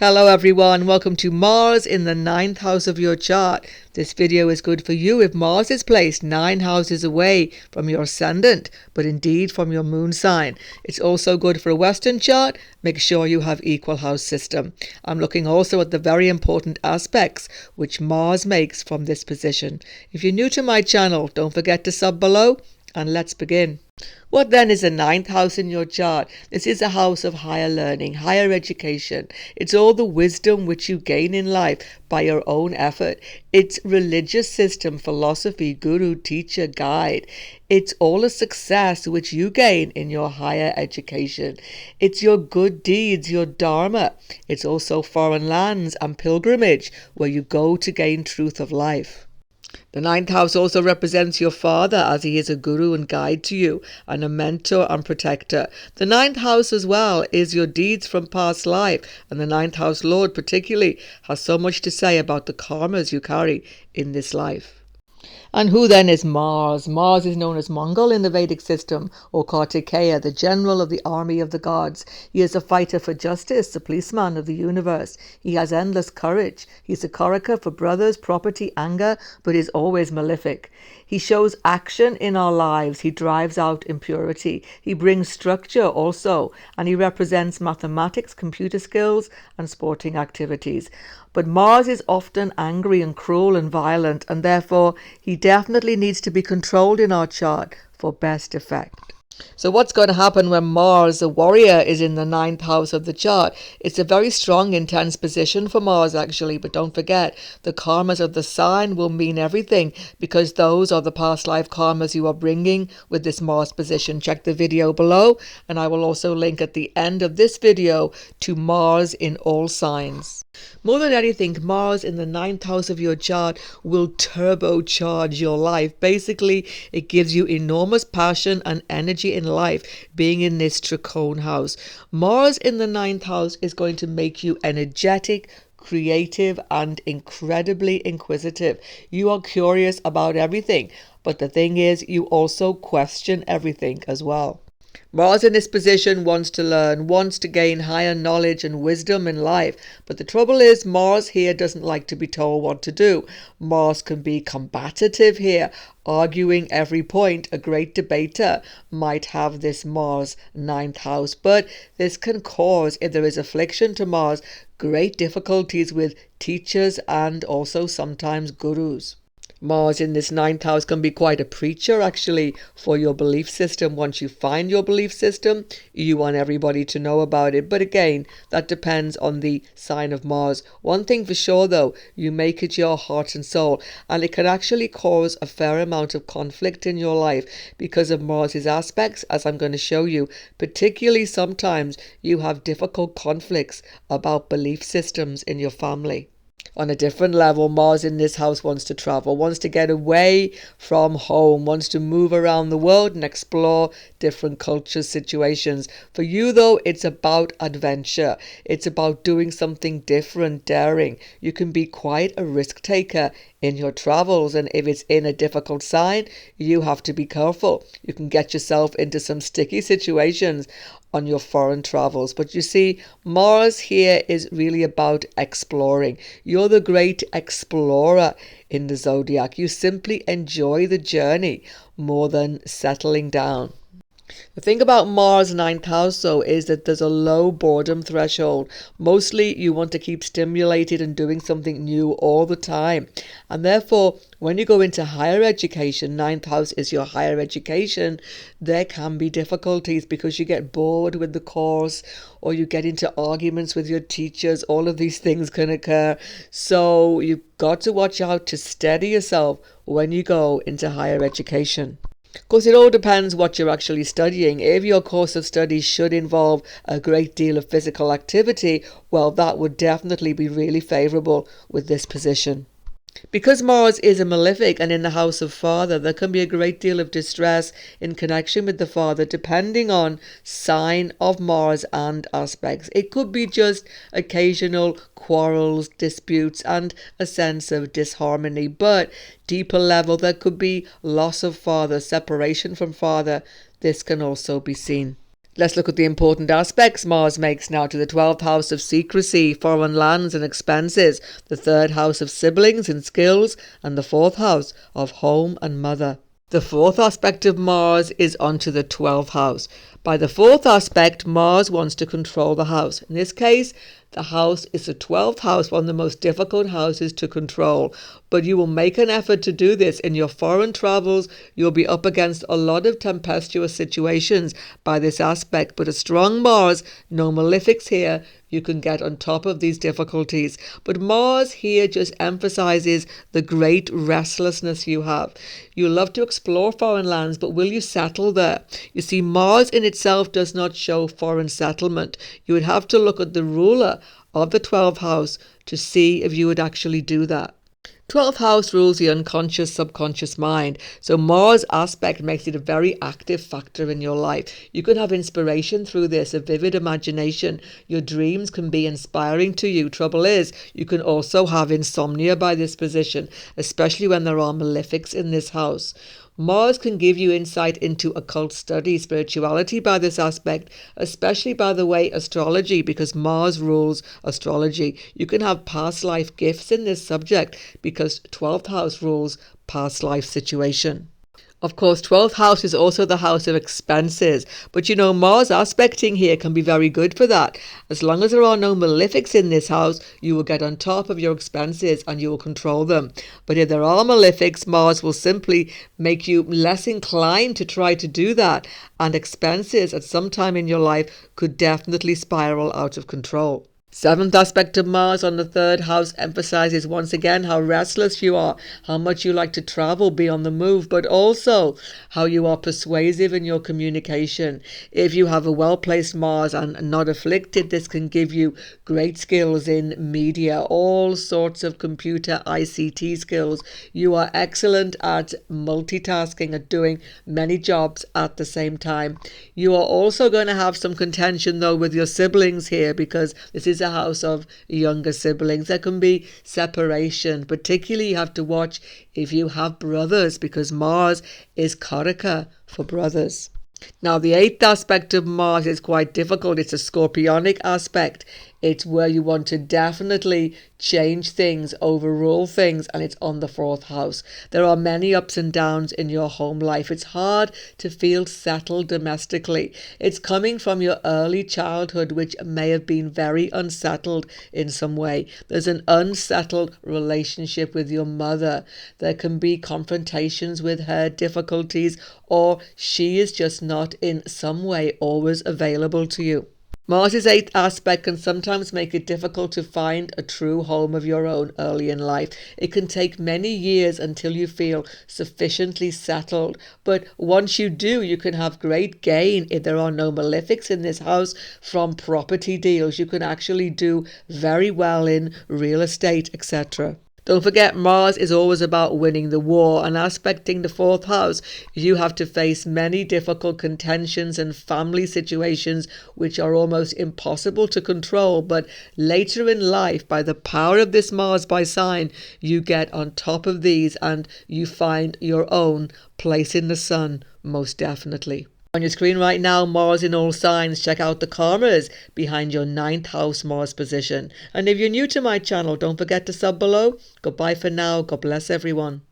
Hello everyone, welcome to Mars in the 9th house of your chart. This video is good for you if Mars is placed 9 houses away from your ascendant, but indeed from your moon sign. It's also good for a Western chart. Make sure you have equal house system. I'm looking also at the very important aspects which Mars makes from this position. If you're new to my channel, don't forget to sub below, and let's begin. What then is the 9th house in your chart? This is a house of higher learning, higher education. It's all the wisdom which you gain in life by your own effort. It's religious system, philosophy, guru, teacher, guide. It's all the success which you gain in your higher education. It's your good deeds, your dharma. It's also foreign lands and pilgrimage where you go to gain truth of life. The 9th house also represents your father, as he is a guru and guide to you, and a mentor and protector. The 9th house as well is your deeds from past life, and the 9th house lord particularly has so much to say about the karmas you carry in this life. And who then is Mars? Mars is known as Mongol in the Vedic system, or Kartikeya, the general of the army of the gods. He is a fighter for justice, the policeman of the universe. He has endless courage. He's a Karaka for brothers, property, anger, but is always malefic. He shows action in our lives. He drives out impurity. He brings structure also, and he represents mathematics, computer skills, and sporting activities. But Mars is often angry and cruel and violent, and therefore he definitely needs to be controlled in our chart for best effect. So what's going to happen when Mars, the warrior, is in the 9th house of the chart? It's a very strong, intense position for Mars, actually. But don't forget, the karmas of the sign will mean everything, because those are the past life karmas you are bringing with this Mars position. Check the video below, and I will also link at the end of this video to Mars in all signs. More than anything, Mars in the 9th house of your chart will turbocharge your life. Basically, it gives you enormous passion and energy in life being in this Trikone house. Mars in the 9th house is going to make you energetic, creative, and incredibly inquisitive. You are curious about everything, but the thing is, you also question everything as well. Mars in this position wants to learn, wants to gain higher knowledge and wisdom in life. But the trouble is, Mars here doesn't like to be told what to do. Mars can be combative here, arguing every point. A great debater might have this Mars 9th house. But this can cause, if there is affliction to Mars, great difficulties with teachers and also sometimes gurus. Mars in this 9th house can be quite a preacher, actually, for your belief system. Once you find your belief system, you want everybody to know about it. But again, that depends on the sign of Mars. One thing for sure, though, you make it your heart and soul. And it can actually cause a fair amount of conflict in your life because of Mars's aspects, as I'm going to show you. Particularly sometimes you have difficult conflicts about belief systems in your family. On a different level, Mars in this house wants to travel, wants to get away from home, wants to move around the world and explore different cultures, situations. For you, though, it's about adventure. It's about doing something different, daring. You can be quite a risk taker in your travels, and if it's in a difficult sign, you have to be careful. You can get yourself into some sticky situations on your foreign travels. But you see, Mars here is really about exploring. You're the great explorer in the zodiac. You simply enjoy the journey more than settling down. The thing about Mars 9th house, though, is that there's a low boredom threshold. Mostly you want to keep stimulated and doing something new all the time. And therefore, when you go into higher education, 9th house is your higher education, there can be difficulties because you get bored with the course or you get into arguments with your teachers. All of these things can occur. So you've got to watch out to steady yourself when you go into higher education. Of course, it all depends what you're actually studying. If your course of study should involve a great deal of physical activity, well, that would definitely be really favourable with this position. Because Mars is a malefic and in the house of father, there can be a great deal of distress in connection with the father depending on sign of Mars and aspects. It could be just occasional quarrels, disputes and a sense of disharmony, but deeper level there could be loss of father, separation from father. This can also be seen. Let's look at the important aspects Mars makes now to the 12th house of secrecy, foreign lands and expenses, the 3rd house of siblings and skills, and the 4th house of home and mother. The 4th aspect of Mars is onto the 12th house. By the 4th aspect, Mars wants to control the house. In this case, the house is the 12th house, one of the most difficult houses to control. But you will make an effort to do this. In your foreign travels, you'll be up against a lot of tempestuous situations by this aspect. But a strong Mars, no malefics here, you can get on top of these difficulties. But Mars here just emphasizes the great restlessness you have. You love to explore foreign lands, but will you settle there? You see, Mars in itself does not show foreign settlement. You would have to look at the ruler of the 12th house to see if you would actually do that. 12th house rules the unconscious, subconscious mind. So Mars aspect makes it a very active factor in your life. You can have inspiration through this, a vivid imagination. Your dreams can be inspiring to you. Trouble is, you can also have insomnia by this position, especially when there are malefics in this house. Mars can give you insight into occult study, spirituality by this aspect, especially by the way astrology, because Mars rules astrology. You can have past life gifts in this subject because 12th house rules past life situation. Of course, 12th house is also the house of expenses. But you know, Mars aspecting here can be very good for that. As long as there are no malefics in this house, you will get on top of your expenses and you will control them. But if there are malefics, Mars will simply make you less inclined to try to do that. And expenses at some time in your life could definitely spiral out of control. 7th aspect of Mars on the 3rd house emphasizes once again how restless you are, how much you like to travel, be on the move, but also how you are persuasive in your communication. If you have a well-placed Mars and not afflicted, this can give you great skills in media, all sorts of computer ICT skills. You are excellent at multitasking, at doing many jobs at the same time. You are also going to have some contention though with your siblings here, because this is a house of younger siblings. There can be separation. Particularly you have to watch if you have brothers, because Mars is Karaka for brothers. Now the 8th aspect of Mars is quite difficult. It's a scorpionic aspect. It's where you want to definitely change things, overrule things, and it's on the 4th house. There are many ups and downs in your home life. It's hard to feel settled domestically. It's coming from your early childhood, which may have been very unsettled in some way. There's an unsettled relationship with your mother. There can be confrontations with her, difficulties, or she is just not in some way always available to you. Mars' 8th aspect can sometimes make it difficult to find a true home of your own early in life. It can take many years until you feel sufficiently settled. But once you do, you can have great gain if there are no malefics in this house from property deals. You can actually do very well in real estate, etc. Don't forget, Mars is always about winning the war, and aspecting the 4th house, you have to face many difficult contentions and family situations which are almost impossible to control. But later in life, by the power of this Mars by sign, you get on top of these and you find your own place in the sun, most definitely. On your screen right now, Mars in all signs. Check out the karmas behind your 9th house Mars position. And if you're new to my channel, don't forget to sub below. Goodbye for now. God bless everyone.